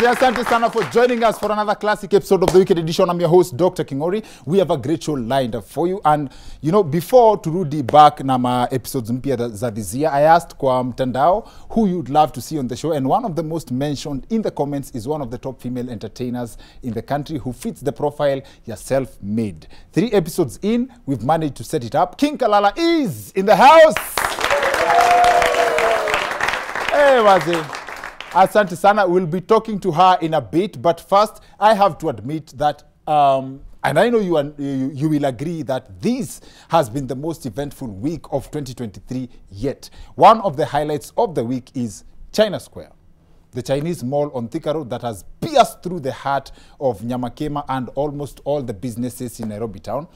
Asante sana for joining us for another classic episode of the Weekend Edition. I'm your host, Dr. Kingori. We have a great show lined up for you. And, you know, before turudi back na ma episodes mpya za this year, I asked kwa mtandao who you'd love to see on the show. And one of the most mentioned in the comments is one of the top female entertainers in the country who fits the profile you're self-made. 3 episodes in, we've managed to set it up. King Kalala is in the house. Hey, Wazi. Asante sana. We'll be talking to her in a bit, but first I have to admit that and I know you will agree that this has been the most eventful week of 2023 yet. One of the highlights of the week is China Square, the Chinese mall on Thika Road that has pierced through the heart of Nyamakema and almost all the businesses in Nairobi town.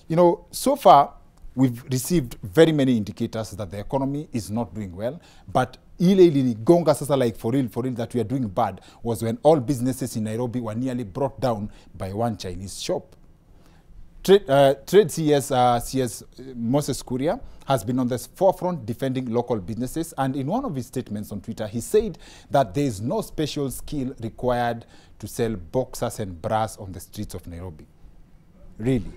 You know, so far we've received very many indicators that the economy is not doing well, but ile gonga sasa, like for real that we are doing bad was when all businesses in Nairobi were nearly brought down by one Chinese shop. Trade CS Moses Kuria has been on the forefront defending local businesses, and in one of his statements on Twitter, he said that there is no special skill required to sell boxers and bras on the streets of Nairobi. Really?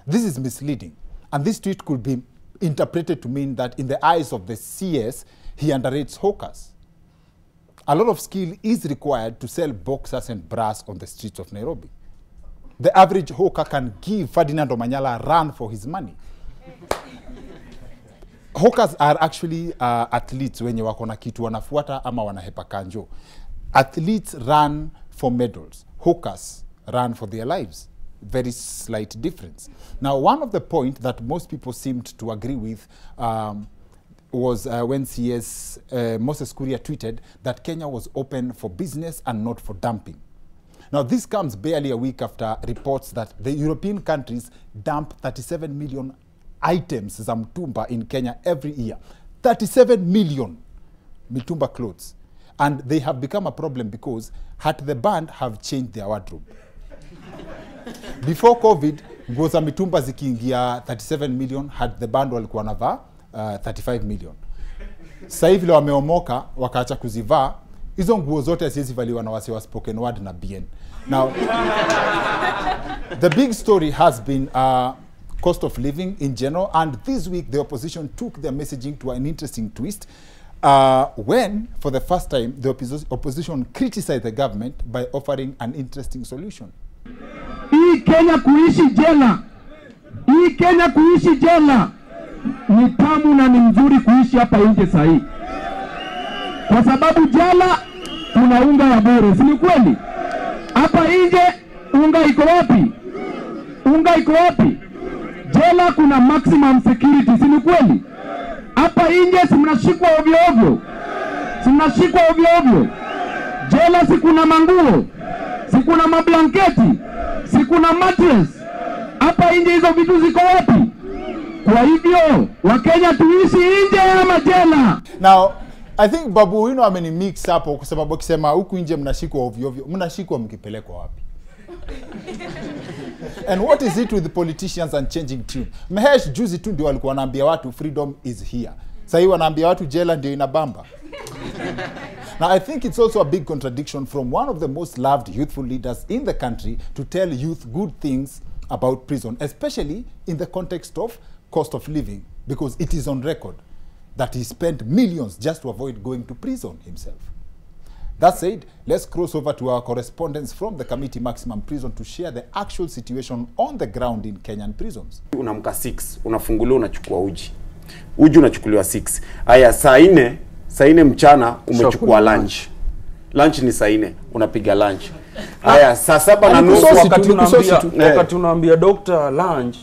This is misleading, and this tweet could be interpreted to mean that in the eyes of the CS, he underrates hawkers. A lot of skill is required to sell boxers and bras on the streets of Nairobi. The average hawker can give Ferdinand Omanyala a run for his money. Hawkers are actually athletes wenye wako na kitu wanafuata ama wanahepa kanjo. Athletes run for medals. Hawkers run for their lives. Very slight difference. Now, one of the points that most people seemed to agree with was when CS Moses Kuria tweeted that Kenya was open for business and not for dumping. Now, this comes barely a week after reports that the European countries dump 37 million items za mtumba in Kenya every year. 37 million mitumba clothes. And they have become a problem because Hat the band have changed their wardrobe. Before COVID, nguo za mitumba zikiingia 37 million, Hat the band walikuwa navaa 35 million. Sasa hivi wameomoka wakaacha kuzivaa, hizo nguo zote hazizivaliwa na wase wa spoken word na BN. Now, the big story has been cost of living in general, and this week the opposition took their messaging to an interesting twist when, for the first time, the opposition criticized the government by offering an interesting solution. Hii Kenya kuishi jela. Hii Kenya kuishi jela. Ni tamu na ni mzuri kuishi hapa nje sahi. Kwa sababu jela kuna unga ya bure, si kweli? Hapa nje unga iko wapi? Unga iko wapi? Jela kuna maximum security, si kweli? Hapa nje si mnashikwa ovyo ovyo. Si mnashikwa ovyo ovyo. Jela si kuna manguo, si kuna mablanketi, si kuna mattress. Hapa nje hizo vitu ziko wapi? Kwa hivyo, Wakenya tuishi nje ama jela? Now, I think Babu Wino ameni mix hapo kwa sababu akisema huku nje mnashikwa ovyo ovyo, mnashikwa mkipelekwa wapi? And what is it with the politicians and changing tune? Mahesh juzi tu ndio walikuwa wanaambia watu freedom is here. Sasa hivi wanaambia watu jela ndio inabamba. Now, I think it's also a big contradiction from one of the most loved youthful leaders in the country to tell youth good things about prison, especially in the context of cost of living, because it is on record that he spent millions just to avoid going to prison himself. That said, let's cross over to our correspondents from the Committee Maximum Prison to share the actual situation on the ground in Kenyan prisons. Unamka 6, unafunguliwa unachukua uji. Uji unachukuliwa 6. Aya saa 4 mchana umechukua lunch. Lunch ni saa 4, unapiga lunch. Aya saa 7:30 wakati unaambia doctor lunch,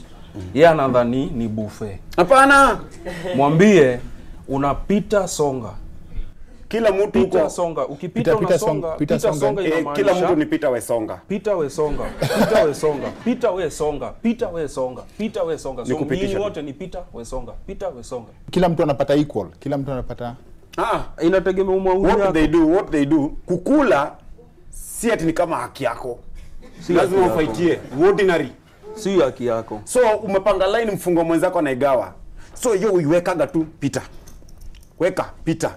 yeye anadhani ni buffet. Hapana. Mwambie unapita songa. Kila mtu Peter huko Songa. Ukipita Peter unasonga. Peter Peter Songa. Songa kila inamaanisha mtu ni Peter Wesonga. Peter Wesonga. Peter Wesonga. Peter Wesonga. Peter Wesonga. Peter Wesonga. So Nikupitisha nyinyi tu. wote ni Peter Wesonga. Peter Wesonga. Kila mtu anapata equal. Kila mtu anapata Inategemea umauzi What they do, kukula si ati ni kama haki yako. Lazima haki yako. ufaitie ordinary. Si haki yako. So umepanga line, mfungo mwenzako anaigawa. So hiyo uiwekaga tu Peter. Weka Peter.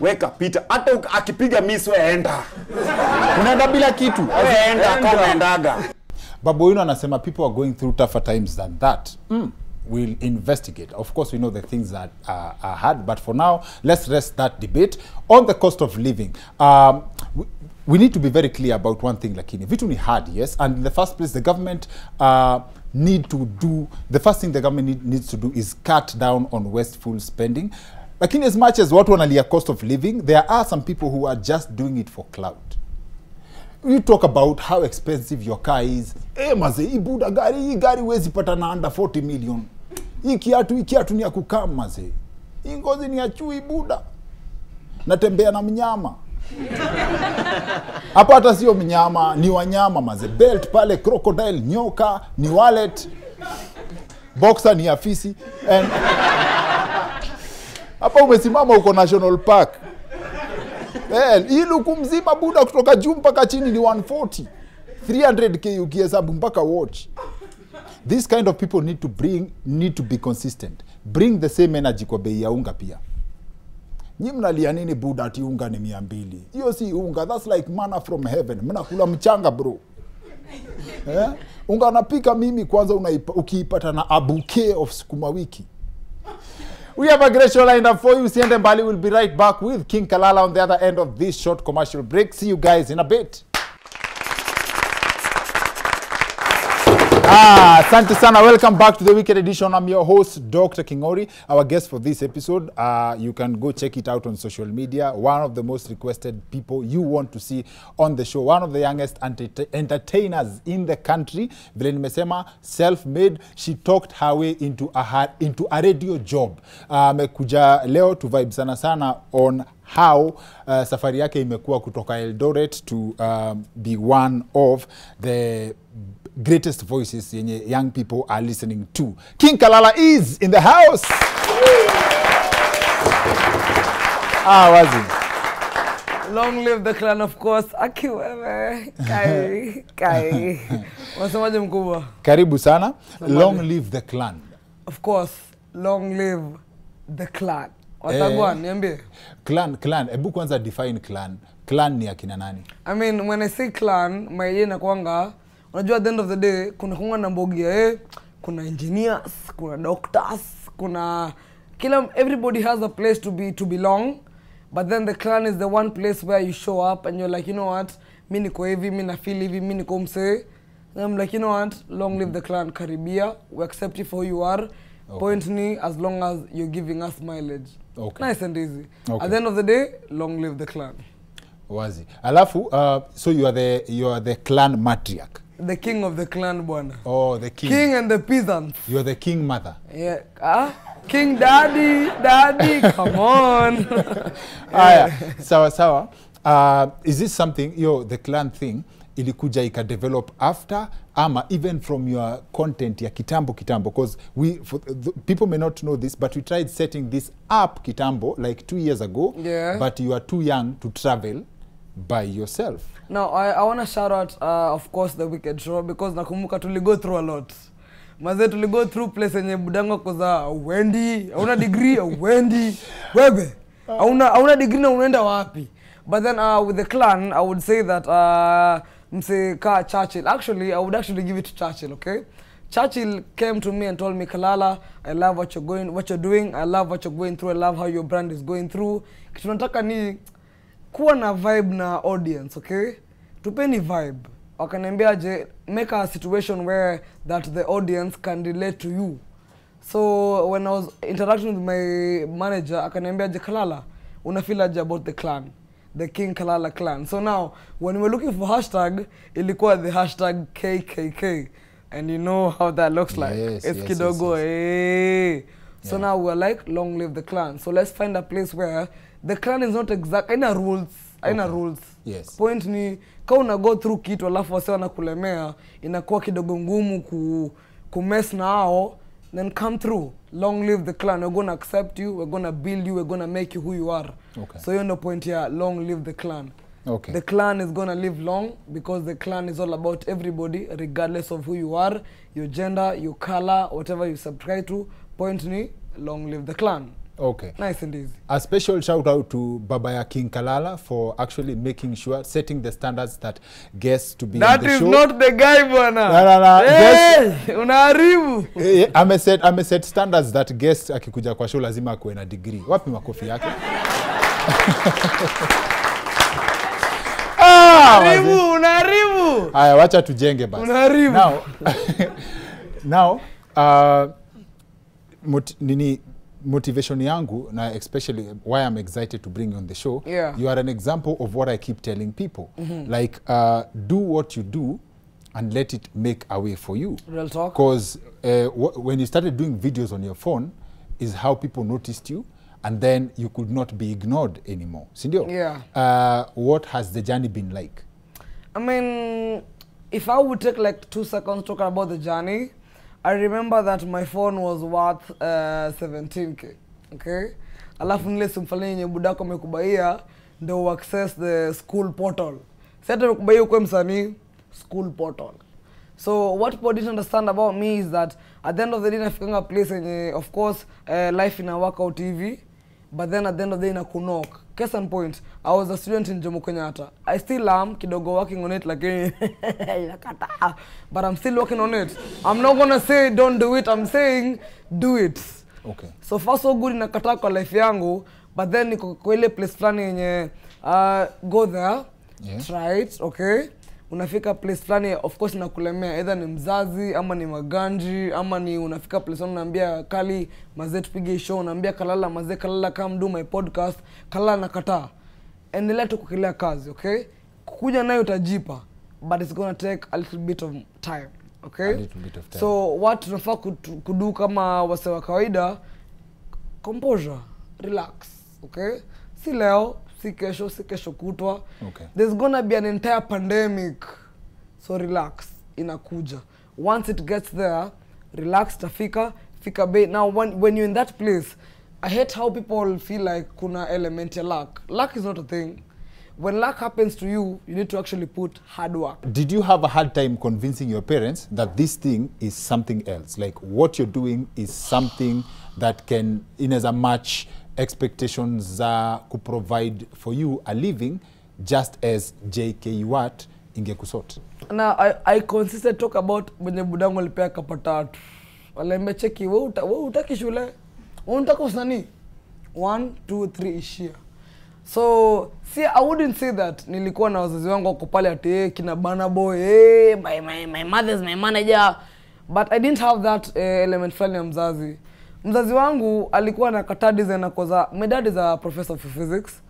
Weka Peter. Hata akipiga miss wewe enda. unaenda bila kitu. Wewe enda kama endaga. Babuino anasema people are going through tougher times than that. We'll investigate. Of course, we know the things that are hard, but for now, let's rest that debate on the cost of living. We need to be very clear about one thing, lakini vitu ni hard, yes, and in the first place, the government the first thing the government needs to do is cut down on wasteful spending. Lakini as much as watu wanalia cost of living, there are some people who are just doing it for clout. You talk about how expensive your car is. Maze, hii gari wezi pata na under 40 million. Hii kiatu ni ya kukaa maze. Hii ngozi ni ya chui buda. Natembea na mnyama. Hapa hata sio mnyama, ni wanyama maze. Belt pale, crocodile, nyoka, ni wallet. Boxer ni afisi. And hapa umesimama uko National Park. Hii luku mzima buda kutoka juu mpaka chini ni 140. 300k ukihesabu mpaka watch. This kind of people need to be consistent. Bring the same energy kwa bei ya unga pia. Nyi mnalia nini buda ati unga ni 200? Hiyo si unga, that's like manna from heaven. Mnakula mchanga bro. Unga napika mimi kwanza ukiipata na a bouquet of sukuma wiki. We have a great show lined up for you. Siende mbali, we'll be right back with King Kalala on the other end of this short commercial break. See you guys in a bit. Asante sana. Welcome back to the Weekend Edition. I'm your host, Dr. Kingori. Our guest for this episode, you can go check it out on social media. One of the most requested people you want to see on the show. One of the youngest entertainers in the country. Vile nimesema, self-made. She talked her way into a radio job. Amekuja leo to vibe sana on how safari yake imekuwa kutoka Eldoret to be one of the greatest voices yenye young people are listening to. King Kalala is in the house. Wazi. Long live the clan, of course. Aki wewe. Kai. Wasemaje mkubwa? Karibu sana. Long live the clan. Of course, long live the clan. Watagwa, niambie. Clan. Ebu kwanza define clan. Clan ni akina nani? I mean, when I say clan, my idea inakuanga, unajua at the end of the day, kuna na mbogia, kuna engineers, kuna doctors, kuna everybody has a place to belong, but then the clan is the one place where you show up and you're like, you know what, mi niko hivi, mi na feel hivi, mi niko mse. I'm like, you know what, long live the clan, karibia, we accept you for who you are. Okay. Point me as long as you're giving us mileage. Okay. Nice and easy. Okay. At the end of the day, long live the clan. Wazi. Alafu, so you are the clan matriarch. The king of the clan, bwana. Oh, the king. King and the peasants. You are the king mother. Yeah. King daddy, come on. Sawa. Is this something, the clan thing, ilikuja ika develop after ama even from your content ya kitambo because people may not know this, but we tried setting this up kitambo like 2 years ago. Yeah. But you are too young to travel by yourself. Now I want to shout out of course the Wicked Show, because nakumbuka go through a lot. Maze go through place yenye budango koza Wendy, hauna degree Wendy, wewe hauna degree na unaenda wapi? But then with the clan, I would say that Mseka Churchill. Actually, I would actually give it to Churchill, okay? Churchill came to me and told me, Kalala, I love what you're doing. I love what you're going through. I love how your brand is going through. Kitu nataka ni kuwa na vibe na audience, okay? Tupeni vibe. Wakaniambia je, make a situation where that the audience can relate to you. So when I was interacting with my manager, akaniambia je, Kalala, una feel aje about the clan? The King Kalala clan. So now, when we're looking for hashtag, ilikuwa the hashtag KKK. And you know how that looks like. Yes, it's yes, kidogo, yes. hey. So Yeah. now we're like, long live the clan. So let's find a place where the clan is not exact, aina rules, aina rules. Yes. Point ni kama una go through kitu alafu wase wanakulemea, inakuwa kidogo ngumu ku mess na hao, then come through. Long live the clan. We're going to accept you, we're going to build you, we're going to make you who you are. Okay. So you know point here, long live the clan. Okay. The clan is going to live long because the clan is all about everybody regardless of who you are, your gender, your color, whatever you subscribe to. Point ni, long live the clan. Okay. Nice and easy. A special shout out to Babaya King Kalala for actually making sure, setting the standards that guests to be That on the is show. not the guy, bwana. No. Hey, unaharibu. Ameset standards that guests akikuja kwa show lazima akuwe na degree. Wapi makofi yake? Unaharibu. Haya, wacha tujenge basi. Unaharibu. Now, motivation yangu, na especially why I'm excited to bring you on the show, Yeah. you are an example of what I keep telling people. Like, do what you do and let it make a way for you. Real talk. Because when you started doing videos on your phone is how people noticed you, and then you could not be ignored anymore. Sindio? Yeah. What has the journey been like? I mean, if I would take like 2 seconds talking about the journey, I remember that my phone was worth 17k. Okay? Alafu nile simfalini nye budako mekubaia ndo access the school portal. Seta mekubaia ukwe msanii, school portal. So what people didn't understand about me is that at the end of the day nafikanga place and of course life in a workout TV, but then at the end of the day na kunok. Case and point, I was a student in Jomo Kenyatta. I still am kidogo working on it like but I'm still working on it. I'm not gonna say don't do it, I'm saying do it. Okay. So far so good inakataa kwa life yangu, but then niko kwa ile place flani yenye go there, Yeah. try it, okay? Unafika place flani, of course inakulemea, either ni mzazi, ama ni maganji, ama ni unafika place flani unaambia Kali, mazee tupige show, unaambia Kalala, mazee Kalala come do my podcast, Kalala nakataa. Endelea tu kukilea kazi, okay? Kukuja nayo utajipa, but it's gonna take a little bit of time, okay? A little bit of time. So what tunafaa kudu kama wase wa kawaida, composure, relax, okay? Si leo, si kesho kutwa. Okay. There's gonna be an entire pandemic. So relax, inakuja. Once it gets there, relax, fika bay. Now when you're in that place, I hate how people feel like kuna element ya luck. Luck is not a thing. When luck happens to you, you need to actually put hard work. Did you have a hard time convincing your parents that this thing is something else? Like what you're doing is something that can, in as a match expectations could provide for you a living, just as JK Watt ingekusort? Now I consistent talk about mwenye budangu alipea kapatatu. Wale cheki, wewe utaki shule? Unataka usanii? 1, 2, 3 ishia. So, see, I wouldn't say that nilikuwa na wazazi wangu wako pale ati kina Bana Boy, my mother is my manager. But I didn't have that element fulani ya mzazi. Mzazi wangu alikuwa anakataa design koza. My dad is a professor of physics.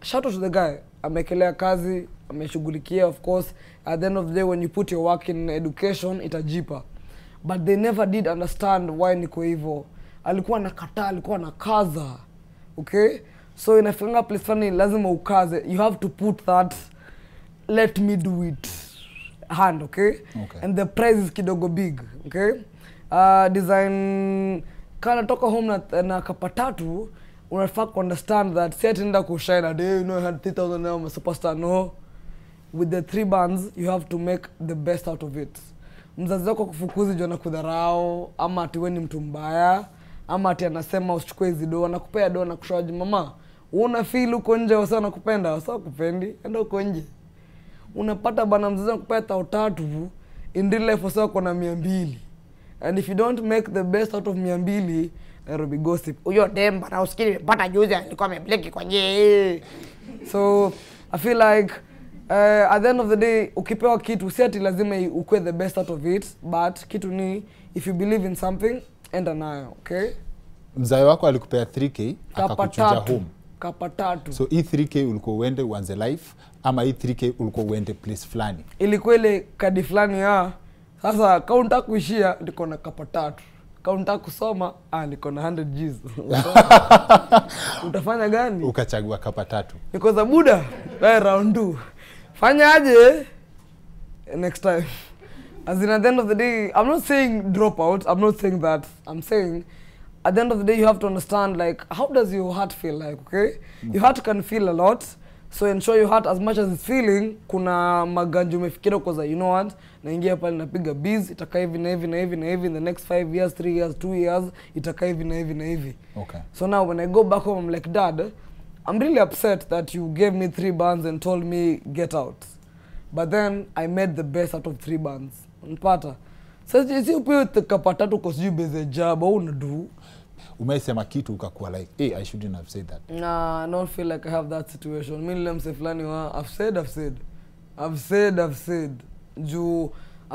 Shout out to the guy. Amekelea kazi, ameshughulikia, of course. At the end of the day, when you put your work in education, itajipa. But they never did understand why niko hivyo. Alikuwa anakataa, alikuwa anakaza. Okay? So inafikanga place funny, lazima ukaze. You have to put that, let me do it hand, okay? And the price is kidogo big, okay? Design, kana toka home na kapatatu, unafaa ku understand that si atienda kushine a day, you know, you had 3,000 now, I'm a superstar. No. With the 3 bands, you have to make the best out of it. Mzazi wako kufukuzi jona kudharau, ama ati wewe ni mtu mbaya, ama ati anasema usichukue hizi doa, nakupea doa na kushawaji mama. Una feel uko nje wasa nakupenda, wasa kupendi, enda uko nje. Unapata bana mzazi anakupea 3,000, in real life wasa uko na 200. And if you don't make the best out of 200, Nairobi gossip. Uyo demba na usikili nimepata juzi alikuwa amebleki kwa nje. So I feel like at the end of the day ukipewa kitu si ati lazima ukue the best out of it, but kitu ni if you believe in something enda nayo, okay? Mzai wako alikupea 3k akakuchuja home. Kapatatu. So hii 3k ulikuwa uende uanze life ama hii 3k ulikuwa uende place flani? Ilikuwa ile kadi flani ya sasa kaunta kuishia ndiko na kapatatu. Kaunta kusoma, niko na 100 Gs. Utafanya gani? Ukachagua kapa 3. Niko za buda, round 2. Fanya aje next time. As in, at the end of the day, I'm not saying drop out. I'm not saying that. I'm saying at the end of the day, you have to understand, like, how does your heart feel like, okay? Your heart can feel a lot. So ensure your heart, as much as it's feeling, kuna maganjo umefikira kwa you know what? Naingia pale napiga biz, itakaa hivi na hivi na hivi na hivi in the next 5 years, 3 years, 2 years, itakaa hivi na hivi na hivi. Okay. So now when I go back home, I'm like, Dad, I'm really upset that you gave me 3 bands and told me get out. But then I made the best out of 3 bands. Unapata. Sasa si upewe kapa 3 kwa sijui beze job au unadu. Umeisema kitu ukakuwa like, hey, I shouldn't have said that. Nah, I don't feel like I have that situation. Mimi nilemse fulani I've said. I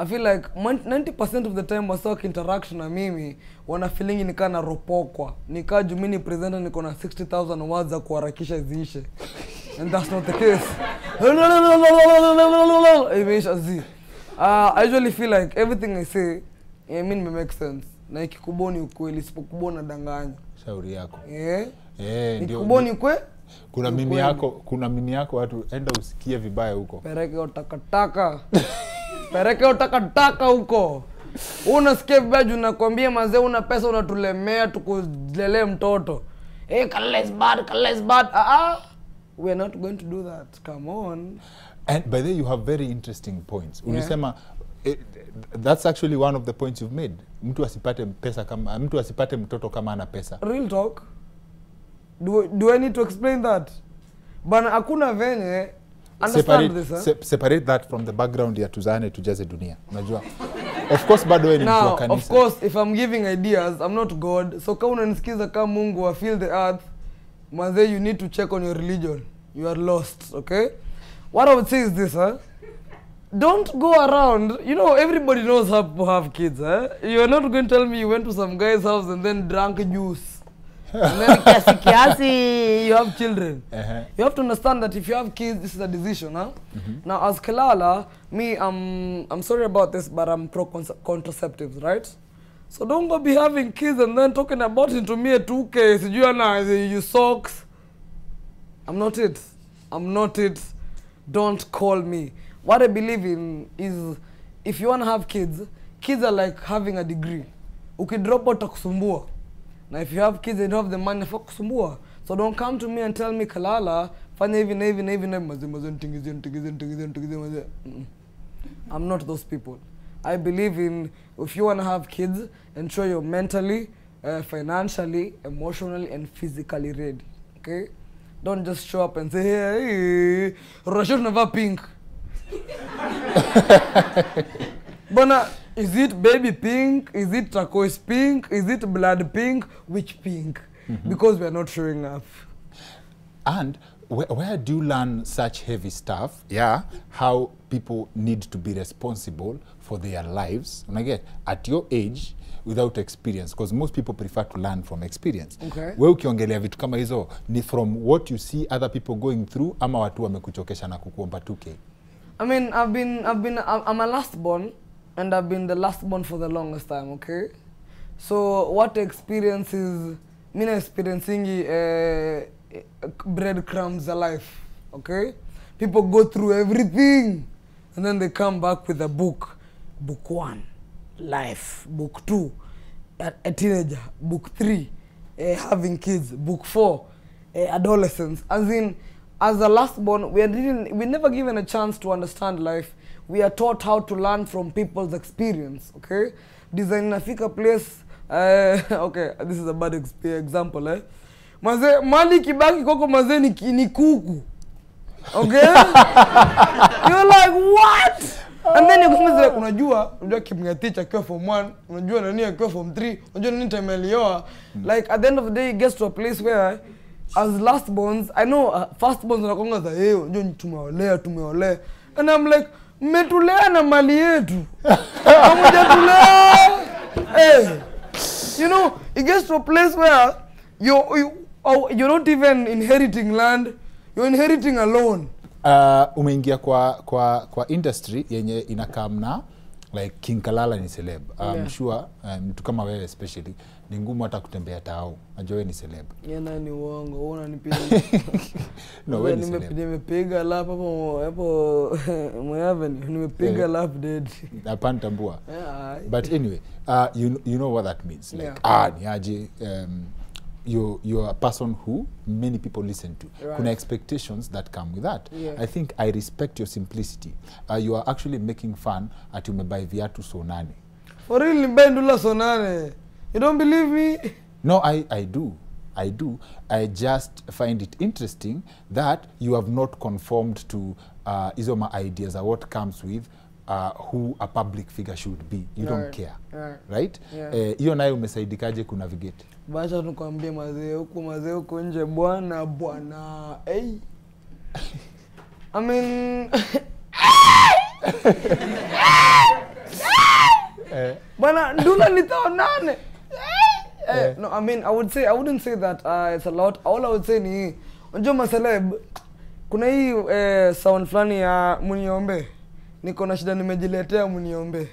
feel like 90% of the time wasok interaction na mimi wana feeling nika na ropokwa. Nika juu mimi presenter niko na 60,000 words za kuharakisha ziishe. And that's not the case. I usually feel like everything I say, I mean, make sense. Na ikikuboni ukweli, sipokubona danganya. Shauri yako. Ndio. Ikikuboni ukwe? Kuna mimi yako watu enda usikie vibaya huko. Pereke utakataka huko. Unasikia vibaya juu nakwambia mazee una pesa unatulemea tukulelee mtoto. Kalala is bad. We are not going to do that. Come on. And by the way, you have very interesting points. Ulisema that's actually one of the points you've made. Mtu asipate mtoto kama ana pesa. Real talk. Do I need to explain that? Bana hakuna venye understand separate that from the background ya tuzane tujaze dunia. Unajua? Of course bado wewe ni mtu wa kanisa. Of course if I'm giving ideas, I'm not God. So kama unanisikiza kama Mungu wa feel the earth, manze you need to check on your religion. You are lost, okay? What I would say is this, don't go around, you know, everybody knows how to have kids, You're not going to tell me you went to some guy's house and then drank juice. And then kiasi, you have children. You have to understand that if you have kids, this is a decision, Now, as Kalala, me, I'm sorry about this, but I'm pro contraceptives, right? So don't go be having kids and then talking about it to me at 2K, you socks. I'm not it. Don't call me. What I believe in is, if you want to have kids are like having a degree. Ukidrop out takusumbua. Now if you have kids and you have the money for kusumbua. So don't come to me and tell me Kalala, fanya hivi na hivi na hivi na hivi. I'm not those people. I believe in, if you want to have kids, ensure you're mentally, financially, emotionally and physically ready. Okay? Don't just show up and say, hey, Rashid never pink. But is it baby pink? Is it turquoise pink? Is it blood pink? Which pink? Because we are not showing up. And where do you learn such heavy stuff? Yeah, how people need to be responsible for their lives. And again, at your age, without experience, because most people prefer to learn from experience. Okay. Wewe ukiongelea vitu kama hizo ni from what you see other people going through ama watu wamekuchokesha na kukuomba 2K? I mean, I'm a last born and I've been the last born for the longest time, okay? So what experience is me experiencing breadcrumbs alive, okay? People go through everything and then they come back with a book. Book 1. Life. Book 2, a teenager. Book 3, having kids. Book 4, adolescence. As in, as a last born, we're never given a chance to understand life. We are taught how to learn from people's experience. Okay, design nafika place. Okay, this is a bad example. Maze mali kibaki koko maze ni kuku. Okay, you're like what? And then you unajua kimngaticha akiwa form 1, unajua nani akiwa form 3, unajua nani time alioa. Like at the end of the day it gets to a place where as last borns, I know first borns wanakonga za unajua tumeolea. And I'm like, mmetulea na mali yetu. Hamjatulea. You know, it gets to a place where you're not even inheriting land, you're inheriting a loan. Umeingia kwa industry yenye inakamna like King Kalala ni celeb. I'm Yeah. sure mtu kama wewe especially ni ngumu hata kutembea tao. Najua wewe ni celeb. Yeye nani uongo, wewe unanipiga. No, wewe ni celeb. Nimepiga lap hapo Moyave, nimepiga lap dead. Hapana tambua. Yeah. But anyway, you know what that means. Like niaje you're a person who many people listen to. Right. Kuna expectations that come with that. Yeah. I think I respect your simplicity. You are actually making fun at umebuy viatu so nane. For real, nimbendula so nane. You don't believe me? No, I do. I do. I just find it interesting that you have not conformed to my ideas of what comes with who a public figure should be. You don't care. Right? Yeah. Hiyo nayo umesaidikaje kunavigate? Bacha tukwambie mazee huko nje bwana. Hey. I mean bwana ndula nitaonane. No, I mean I wouldn't say that it's a lot. All I would say ni unajua maceleb kuna hii sound flani ya muniombe. Niko na shida nimejiletea muniombe.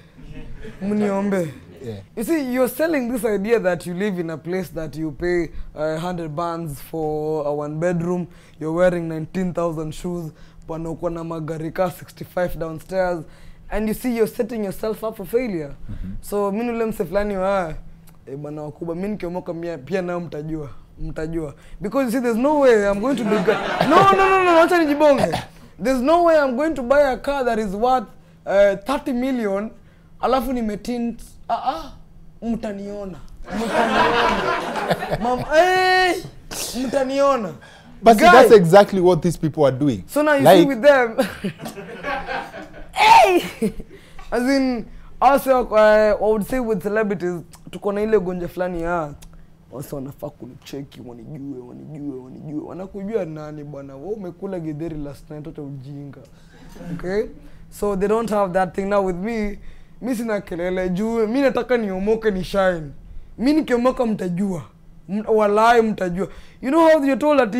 Yeah. You see, you're selling this idea that you live in a place that you pay 100 bands for a 1 bedroom. You're wearing 19,000 shoes. Bwana uko na magari ka 65 downstairs. And you see, you're setting yourself up for failure. So, mimi ule mse fulani bwana wakubwa, mimi nikiomoka pia nao mtajua. Because you see, there's no way I'm going to do No, acha nijibonge. There's no way I'm going to buy a car that is worth 30 million. Alafu nimetint mtaniona. Mtaniona. But see, that's exactly what these people are doing. So now you see with them. As in, also I would say with celebrities, tuko na ile gonja fulani wasa wanafaa kunicheki, wanijue. Wanakujua nani bwana? Wewe umekula githeri last night hata ujinga. Okay? So they don't have that thing now with me. Mimi sina kelele juu, mimi nataka niomoke ni shine. Mimi nikiomoka mtajua. Walai mtajua. You know how you're told that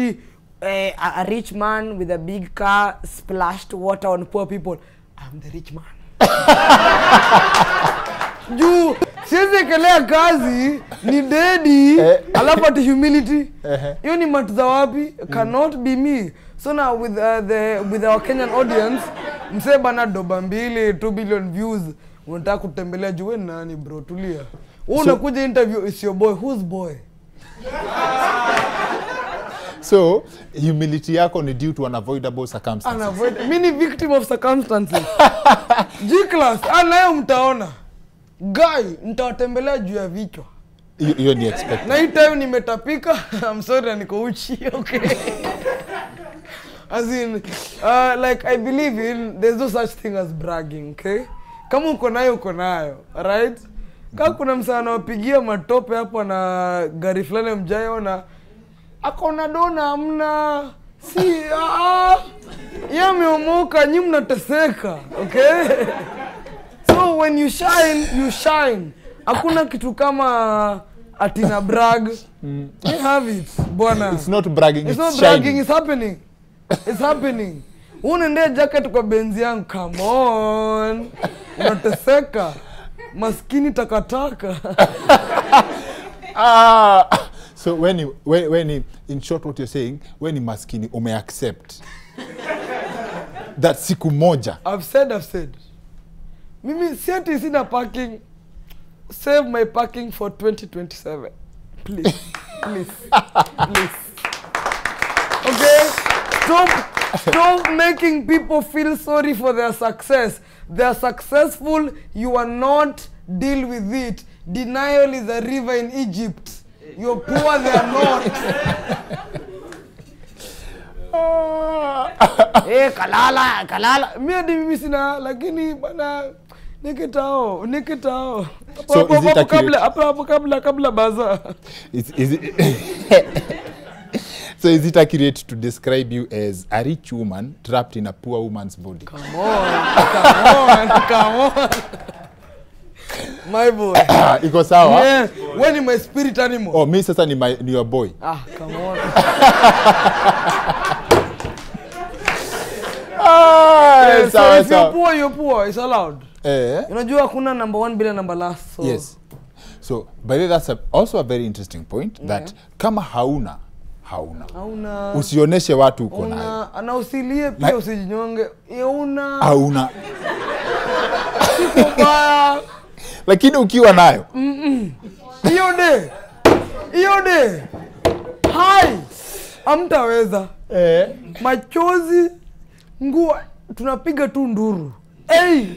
a rich man with a big car splashed water on poor people. I'm the rich man. Juu siwezi kelea kazi ni dedi alafu ati humility. Hiyo ni matuza wapi? Cannot be me. So now with our Kenyan audience, mse bana doba mbili 2 billion views, unataka kutembelea juu nani bro, tulia. Wewe unakuja interview is your boy, whose boy? So, humility yako ni due to unavoidable circumstances. Mimi ni victim of circumstances. G-class, nayo mtaona. Guy, nitawatembelea juu ya vichwa. Hiyo ni expected. Na hii time nimetapika, I'm sorry niko uchi, okay. As in, like I believe there's no such thing as bragging, okay? Kama uko nayo, right? Kama kuna msana wapigia matope hapo na gari fulani mjaona, akona dona amna, si yameomoka, nyinyi mnateseka, okay? So when you shine. Hakuna kitu kama atina brag. You have it, bwana. It's not bragging, it's not bragging, it's happening. It's happening. Unaendea jacket kwa benzi yangu, come on. Unateseka. Maskini takataka. So when in short what you're saying, when maskini ume accept that siku moja. I've said. Mimi siati sina parking. Save my parking for 2027. Please. Okay? Stop making people feel sorry for their success. They are successful, you are not. Deal with it. Denial is a river in Egypt. You're poor, they are not. Kalala. Mimi sina, lakini bana nikitao. So is it kabla baza. So is it accurate to describe you as a rich woman trapped in a poor woman's body? Come on. My boy. Iko sawa? Yeah, when in my spirit animal. Oh, me sasa ni your boy. Come on. Yes, so if you're poor, it's allowed. Unajua hakuna number 1 bila number last. So. Yes. So, by the way, that's also a very interesting point that kama hauna. Usioneshe watu uko nayo. Ana usilie pia usijinyonge. Hauna. Lakini ukiwa nayo. Hiyo de. Hai. Amtaweza. Machozi nguo tunapiga tu nduru.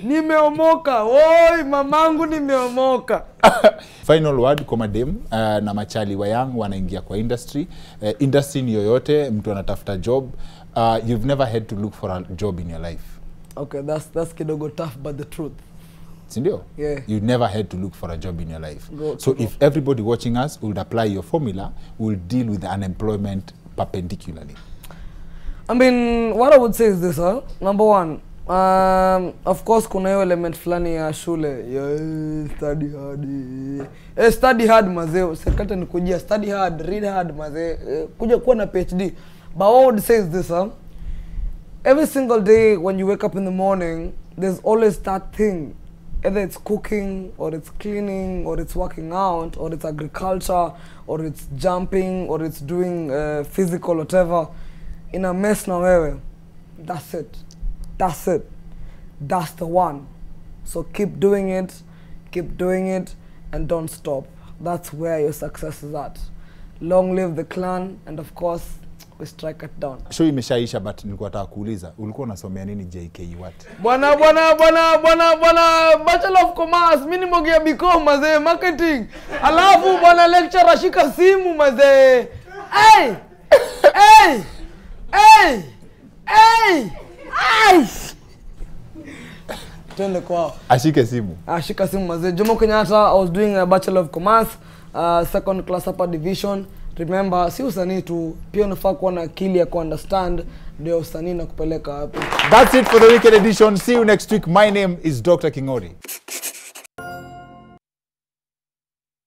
Nimeomoka. Oi, mamangu nimeomoka. Final word kwa madem na machali wa young wanaingia kwa industry. Industry ni yoyote, mtu anatafuta job. You've never had to look for a job in your life. Okay, that's kidogo tough but the truth. Sindio? Yeah. You never had to look for a job in your life. If everybody watching us would apply your formula, we'll deal with the unemployment perpendicularly. I mean, what I would say is this, number 1, of course kuna hiyo element fulani ya shule, study hard. Study hard mazee, serikali ni kujia study hard, read hard mazee, kuja kuwa na PhD. But what I would say is this, every single day when you wake up in the morning, there's always that thing. Either it's cooking, or it's cleaning, or it's working out, or it's agriculture, or it's jumping, or it's doing physical, whatever. In a mess na wewe. That's it. That's the one. So keep doing it, and don't stop. That's where your success is at. Long live the clan, and of course, we strike it down. Show imeshaisha, but nilikuwa nataka kuuliza, ulikuwa unasomea nini JKU what? Bwana Bachelor of Commerce, mimi nimogea BCom mazee, marketing. Alafu bwana lecturer shika simu mazee. Hey! Twende kwao. Ashike simu. Ashika simu mazee. Jomo Kenyatta, I was doing a Bachelor of Commerce, second class upper division. Remember, si usanii tu, pia unafaa kuwa na akili ya ku-understand ndio usanii na kupeleka hapo. That's it for the weekend edition. See you next week. My name is Dr. Kingori.